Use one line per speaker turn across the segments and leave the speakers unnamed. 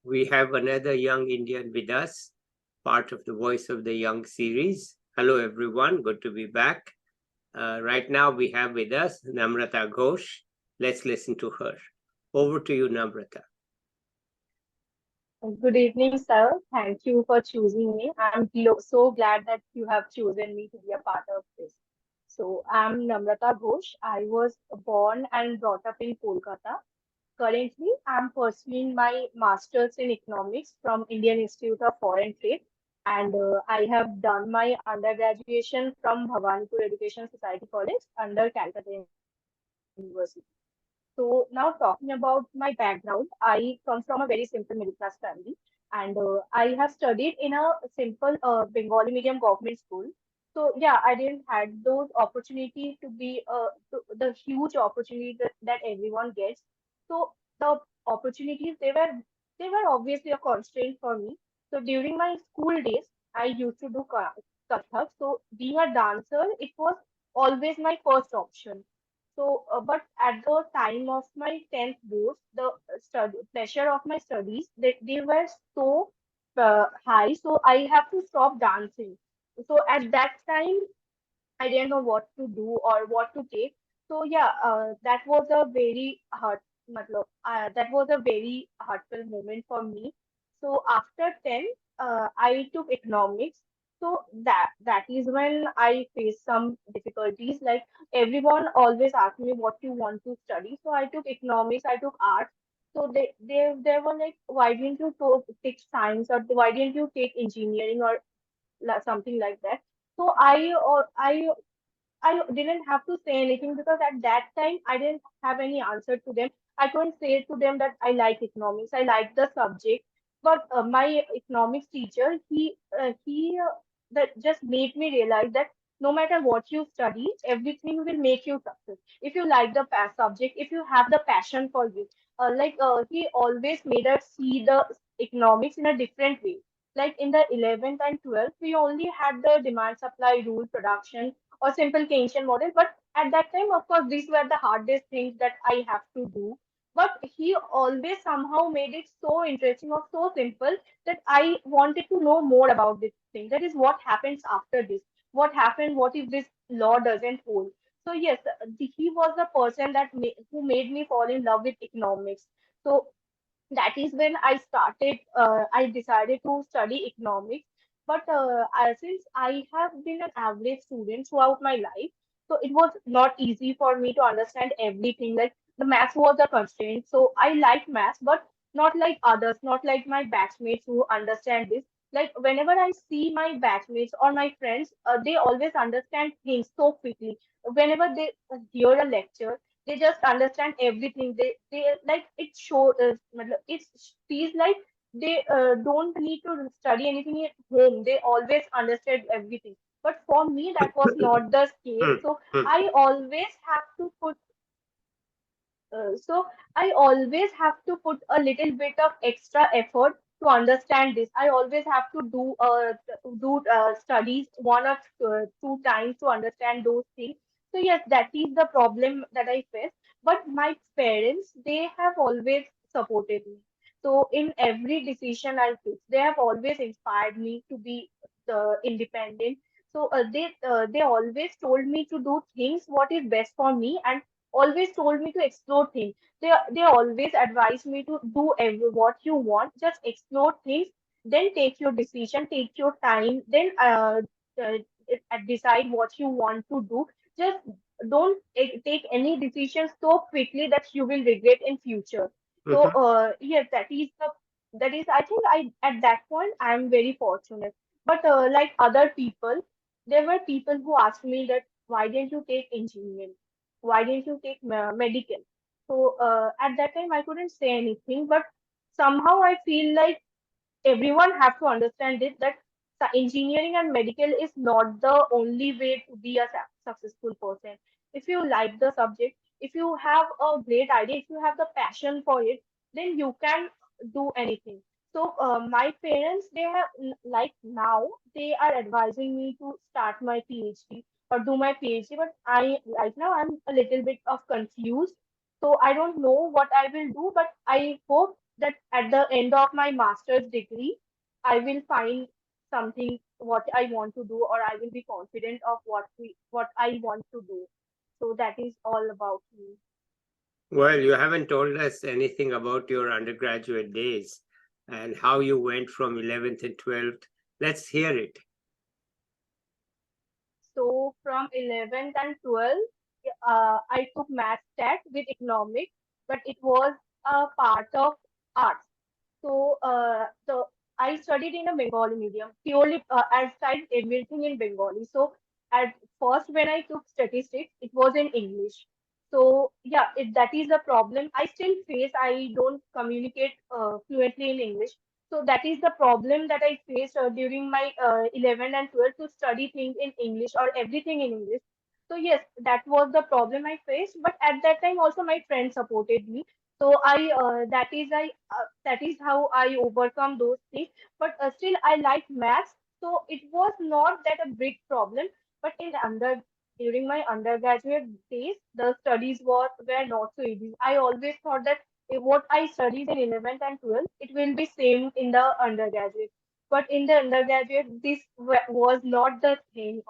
We have another young Indian with us, part of the Voice of the Young series. Hello, everyone. Good to be back. Right now, we have with us Namrata Ghosh. Let's listen to her. Over to you, Namrata.
Good evening, sir. Thank you for choosing me. I'm so glad that you have chosen me to be a part of this. So, I'm Namrata Ghosh. I was born and brought up in Kolkata. Currently, I'm pursuing my master's in economics from Indian Institute of Foreign Trade, and I have done my undergraduation from Bhawanipur Education Society College under Calcutta University. So now talking about my background, I come from a very simple middle class family, and I have studied in a simple Bengali medium government school. So yeah, I didn't had those opportunities to be the huge opportunity that everyone gets. So the opportunities they were obviously a constraint for me. So during my school days, I used to do Kathak. So being a dancer, it was always my first option. So, but at the time of my 10th boards, the pressure of my studies, they were so high, so I have to stop dancing. So at that time, I didn't know what to do or what to take. So yeah, that was a very that was a very heartfelt moment for me. So after 10, I took economics. So that is when I faced some difficulties. Like everyone always asked me what you want to study. So I took economics, I took arts. So they were like, why didn't you take science, or why didn't you take engineering, or something like that. So I didn't have to say anything because at that time I didn't have any answer to them. I couldn't say to them that I like economics, I like the subject. But my economics teacher, he that just made me realize that no matter what you study, everything will make you success. If you like the subject, if you have the passion for it, he always made us see the economics in a different way. Like in the 11th and 12th, we only had the demand supply rule production or simple Keynesian model. But at that time, of course, these were the hardest things that I have to do. But he always somehow made it so interesting or so simple that I wanted to know more about this thing. That is what happens after this. What happened? What if this law doesn't hold? So yes, he was the person who made me fall in love with economics. So that is when I decided to study economics. But since I have been an average student throughout my life, so it was not easy for me to understand everything. Like the math was a constraint. So I like math, but not like others, not like my batchmates who understand this. Like whenever I see my batchmates or my friends, they always understand things so quickly. Whenever they hear a lecture, they just understand everything. They like it it feels like they don't need to study anything at home. They always understand everything. But for me, that was not the case.
Hmm,
So
hmm.
I always have to put so I always have to put a little bit of extra effort to understand this. I always have to do studies one or two times to understand those things. So yes, that is the problem that I face. But my parents, they have always supported me. So in every decision I took, they have always inspired me to be independent. So they always told me to do things what is best for me, and always told me to explore things. They always advise me to do what you want, just explore things, then take your decision, take your time, then uh, decide what you want to do. Just don't take any decision so quickly that you will regret in future. So
Mhm.
yes, that is I think I at that point I am very fortunate. But like other people, there were people who asked me that why didn't you take engineering, why didn't you take medical? So at that time, I couldn't say anything, but somehow I feel like everyone have to understand it that engineering and medical is not the only way to be a successful person. If you like the subject, if you have a great idea, if you have the passion for it, then you can do anything. So my parents, they have like now they are advising me to start my PhD or do my PhD, but I right now I'm a little bit of confused. So I don't know what I will do, but I hope that at the end of my master's degree, I will find something what I want to do, or I will be confident of what I want to do. So that is all about me.
Well, you haven't told us anything about your undergraduate days and how you went from 11th and 12th. Let's hear it.
So from 11th and 12th, I took math stat with economics, but it was a part of arts. So I studied in a Bengali medium. Purely, I studied everything in Bengali. So at first, when I took statistics, it was in English. So yeah, that is a problem. I still face. I don't communicate fluently in English. So that is the problem that I faced during my 11 and 12 to study things in English or everything in English. So yes, that was the problem I faced. But at that time, also my friends supported me. So that is how I overcome those things. But still, I like maths, so it was not that a big problem. But during my undergraduate days, the studies were not so easy. I always thought that what I studied in 11th and 12th, it will be same in the undergraduate. But in the undergraduate, this was not the thing,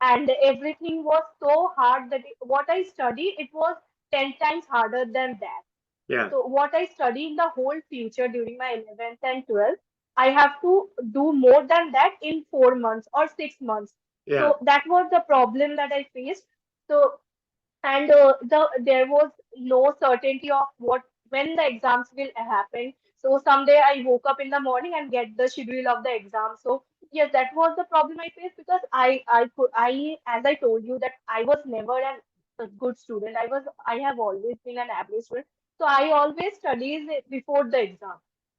and everything was so hard that what I studied, it was 10 times harder than that.
Yeah,
So what I study in the whole future during my 11th and 12th, I have to do more than that in 4 months or 6 months.
yeah,
So that was the problem that I faced. So and there was no certainty of what when the exams will happen. So someday I woke up in the morning and get the schedule of the exam. So yes, that was the problem I faced because I as I told you that I was never a good student. I have always been an average student. So I always studies before the exam.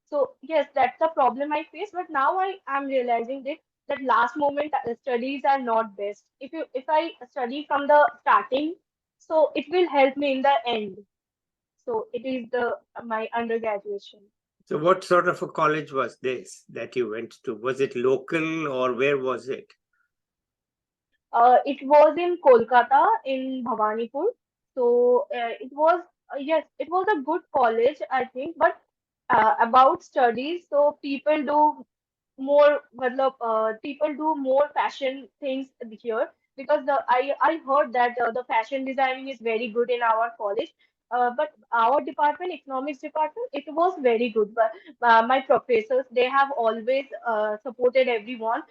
So yes, that's the problem I face. But now I am realizing that last moment studies are not best. If I study from the starting, so it will help me in the end. So it is the my undergraduation.
so what sort of a college was this that you went to? Was it local or where was it?
It was in Kolkata in Bhawanipur. So it was yes, it was a good college, I think. But about studies, so people do more fashion things here because I heard that the fashion designing is very good in our college. But our department, economics department, it was very good. But my professors, they have always supported everyone.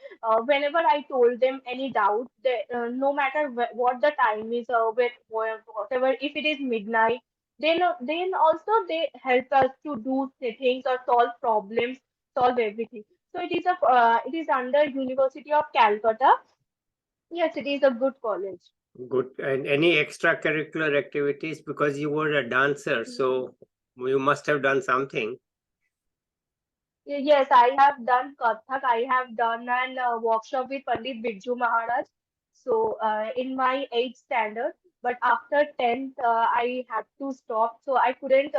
Whenever I told them any doubt, no matter what the time is, whatever, if it is midnight, then also they help us to do things or solve problems, solve everything. So it is under University of Calcutta. Yes, it is a good college.
Good. And any extracurricular activities? Because you were a dancer, so you must have done something.
Yes, I have done Kathak. I have done an workshop with Pandit Birju Maharaj. So in my eighth standard, but after 10th, I had to stop. So I couldn't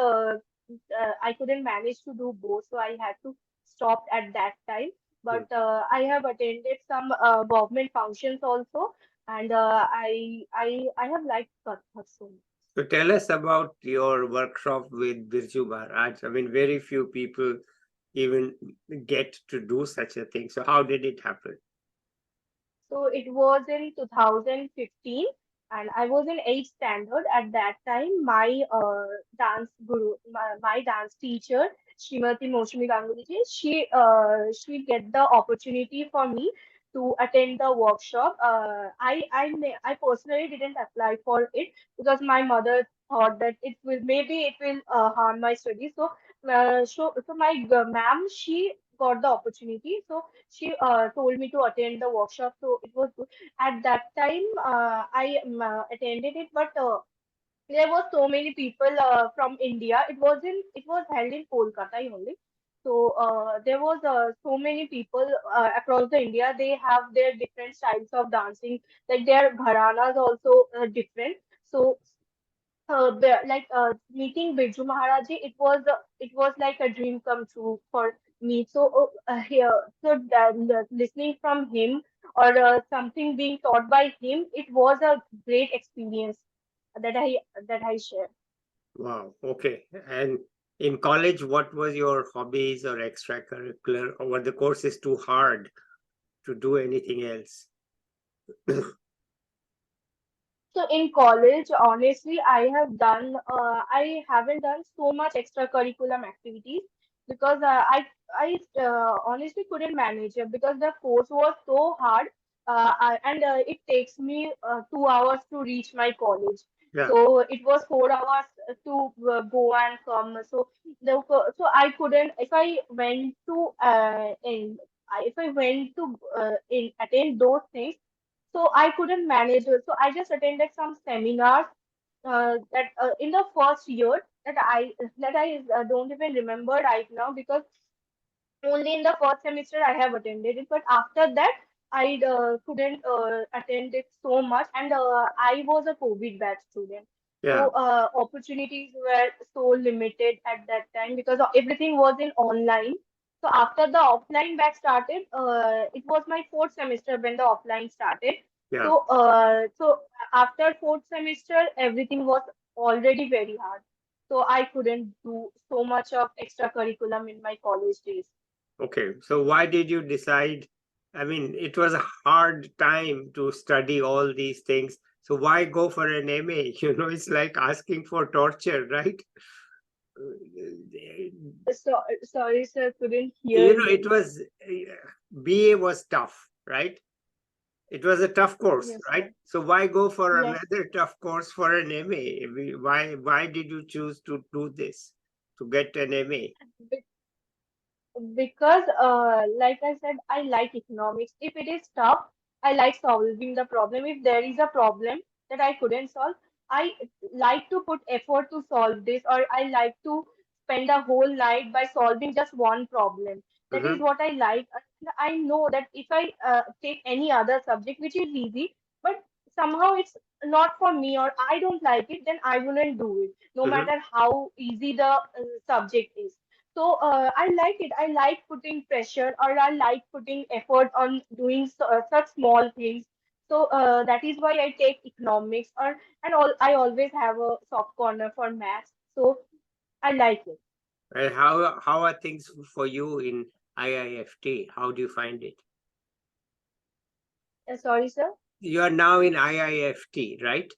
manage to do both. So I had to stop at that time.
Hmm.
But I have attended some government functions also, and I have liked Kathak so much.
So tell us about your workshop with Birju Maharaj. I mean, very few people even get to do such a thing. So how did it happen?
So it was in 2015, and I was in eighth standard at that time. My dance guru, my dance teacher, Srimati Moshmi Ganguly ji, she get the opportunity for me to attend the workshop. I personally didn't apply for it because my mother thought that it will harm my studies. So my ma'am, she got the opportunity. So she told me to attend the workshop. So it was good. At that time, I attended it, but there were so many people from India. It was held in Kolkata only. So there was so many people across the India. They have their different styles of dancing. Like their gharanas also different. So meeting Birju Maharaji, it was like a dream come true for me. So listening from him or something being taught by him, it was a great experience that I that I share.
Wow. Okay. And In college, what was your hobbies or extracurricular, or were the courses too hard to do anything else?
So in college, honestly, I haven't done so much extracurriculum activities because I honestly couldn't manage it because the course was so hard, and it takes me 2 hours to reach my college.
Yeah,
So it was 4 hours to go and come. So I couldn't if I went to if I went to attend those things, so I couldn't manage it. So I just attended some seminars that in the first year that I don't even remember right now because only in the first semester I have attended it, but after that I couldn't attend it so much, and I was a COVID batch student,
yeah,
so opportunities were so limited at that time because everything was in online. So after the offline batch started, it was my fourth semester when the offline started.
yeah.
So after fourth semester, everything was already very hard. So I couldn't do so much of extracurriculum in my college days.
Okay, so why did you decide? I mean, it was a hard time to study all these things. So why go for an MA? It's like asking for torture, right?
Sorry, sir, couldn't hear
It
you.
was BA was tough, right? It was a tough course,
Yes,
right?
sir.
So why go for
Yes.
another tough course for an MA? Why did you choose to do this to get an MA?
Be- Because, like I said, I like economics. If it is tough, I like solving the problem. If there is a problem that I couldn't solve, I like to put effort to solve this, or I like to spend a whole night by solving just one problem. That is
Hmm.
what I like. And I know that if I take any other subject, which is easy, but somehow it's not for me, or I don't like it, then I wouldn't do it, no
Hmm.
matter how easy the subject is. So I like it. I like putting pressure, or I like putting effort on doing such small things. So that is why I take economics, I always have a soft corner for maths. So I like it.
And how are things for you in IIFT? How do you find it?
Sorry, sir.
You are now in IIFT, right?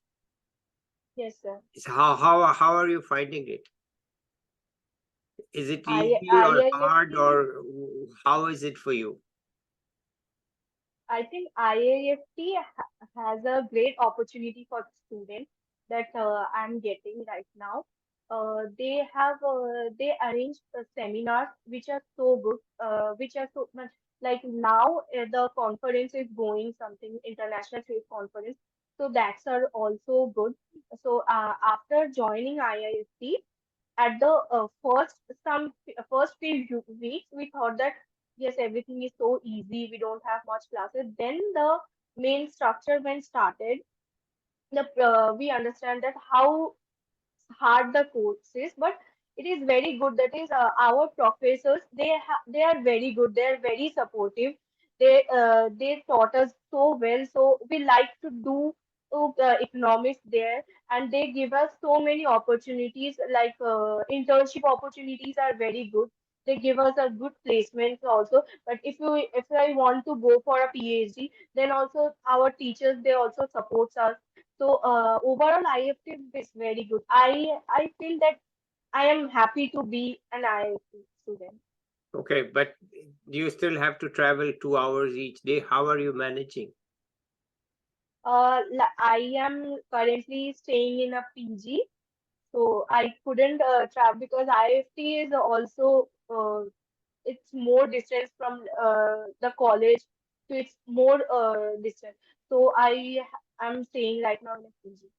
Yes, sir.
How are you finding it? Is it easy or hard,
IIFT.
or how is it for you?
I think IAFT has a great opportunity for the students that I'm getting right now. They arrange seminars which are so good, which are so much like now the conference is going something international trade conference, so that's are also good. So after joining IIFT, at the first few weeks we thought that yes, everything is so easy, we don't have much classes. Then the main structure when started, the we understand that how hard the course is, but it is very good. That is, our professors, they are very good. They are very supportive. They taught us so well. So we like to do economics there, and they give us so many opportunities. Like internship opportunities are very good. They give us a good placement also. But if I want to go for a PhD, then also our teachers, they also supports us. So overall, IFT is very good. I feel that I am happy to be an IFT student.
Okay, but you still have to travel 2 hours each day. How are you managing?
I am currently staying in a PG, so I couldn't travel because IFT is also it's more distance from the college, so it's more distance. So I'm staying right now in a PG.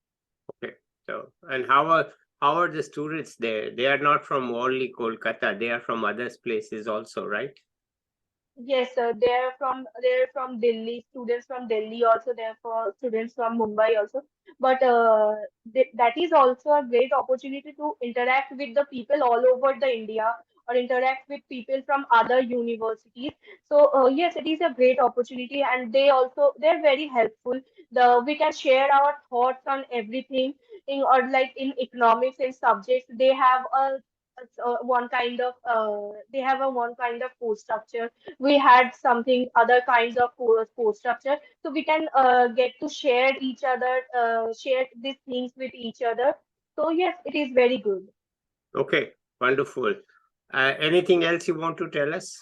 Okay, so and how are the students there? They are not from only Kolkata. They are from other places also, right?
Yes, sir. They're from Delhi. Students from Delhi also. They're for students from Mumbai also. But that is also a great opportunity to interact with the people all over the India, or interact with people from other universities. So yes, it is a great opportunity, and they're very helpful. We can share our thoughts on everything, or like in economics and subjects. They have a one kind of they have a one kind of course structure. We had something other kinds of course structure, so we can get to share each other, share these things with each other. So yes, it is very good.
Okay, wonderful. Anything else you want to tell us?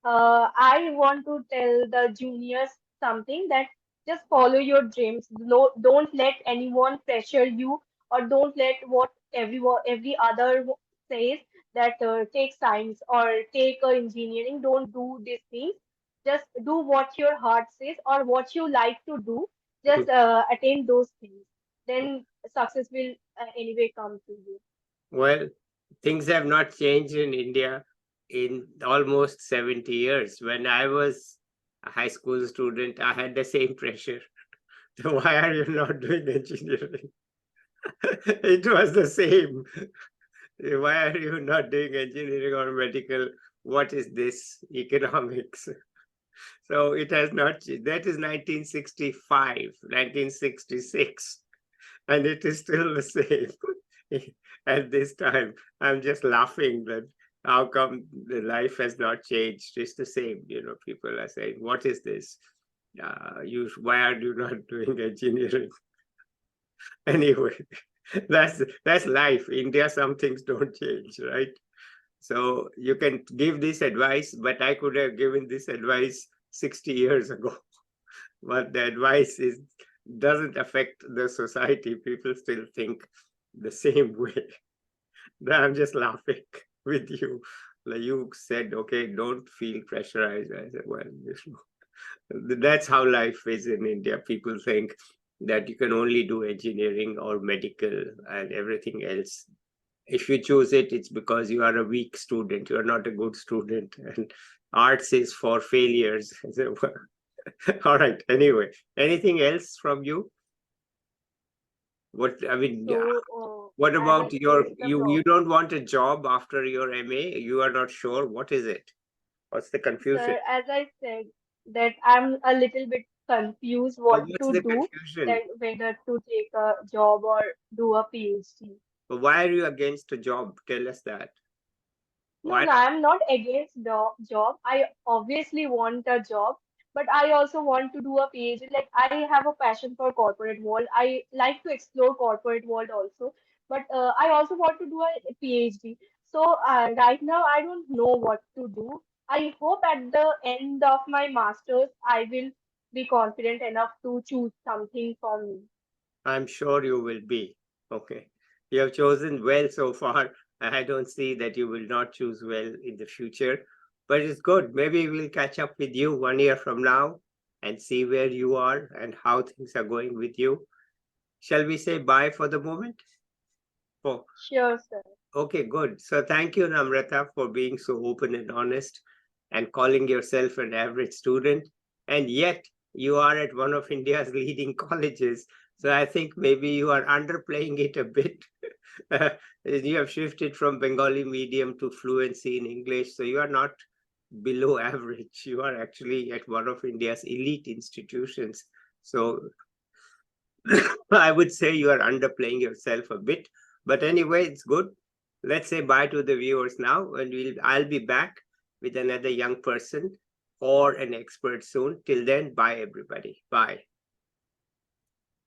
I want to tell the juniors something, that just follow your dreams. No, don't let anyone pressure you, or don't let what every other says, that take science or take engineering. Don't do these things. Just do what your heart says or what you like to do. Just attain those things. Then success will anyway come to you.
Well, things have not changed in India in almost 70 years. When I was a high school student, I had the same pressure. Why are you not doing engineering? It was the same. Why are you not doing engineering or medical? What is this? Economics. So it has not changed. That is 1965, 1966, and it is still the same. At this time, I'm just laughing that how come the life has not changed? It's the same. People are saying, "What is this? Why are you not doing engineering?" Anyway, that's life. India, some things don't change, right? So you can give this advice, but I could have given this advice 60 years ago. But the advice doesn't affect the society. People still think the same way. I'm just laughing with you. Like you said, okay, don't feel pressurized. I said, well, that's how life is in India. People think that you can only do engineering or medical and everything else. If you choose it, it's because you are a weak student. You are not a good student. And arts is for failures. All right. Anyway, anything else from you? What I mean,
So
what
as
about
I said, the
you don't want a job after your MA? You are not sure. What is it? What's the confusion?
sir, as I said, that I'm a little bit confused
But
what
what's
to
the
do,
confusion?
that whether to take a job or do a PhD.
But why are you against a job? Tell us that.
No,
Why?
no, I'm not against the job. I obviously want a job, but I also want to do a PhD. Like I have a passion for corporate world. I like to explore corporate world also, but I also want to do a PhD. So right now I don't know what to do. I hope at the end of my masters I will be confident enough to choose something for me.
I'm sure you will be. Okay. You have chosen well so far. I don't see that you will not choose well in the future. But it's good. Maybe we'll catch up with you 1 year from now and see where you are and how things are going with you. Shall we say bye for the moment? Oh,
Sure, sir.
okay, good. So thank you, Namrata, for being so open and honest and calling yourself an average student. And yet you are at one of India's leading colleges. So I think maybe you are underplaying it a bit. You have shifted from Bengali medium to fluency in English. So you are not below average. You are actually at one of India's elite institutions. So I would say you are underplaying yourself a bit. But anyway, it's good. Let's say bye to the viewers now, and I'll be back with another young person or an expert soon. Till then, bye everybody. Bye.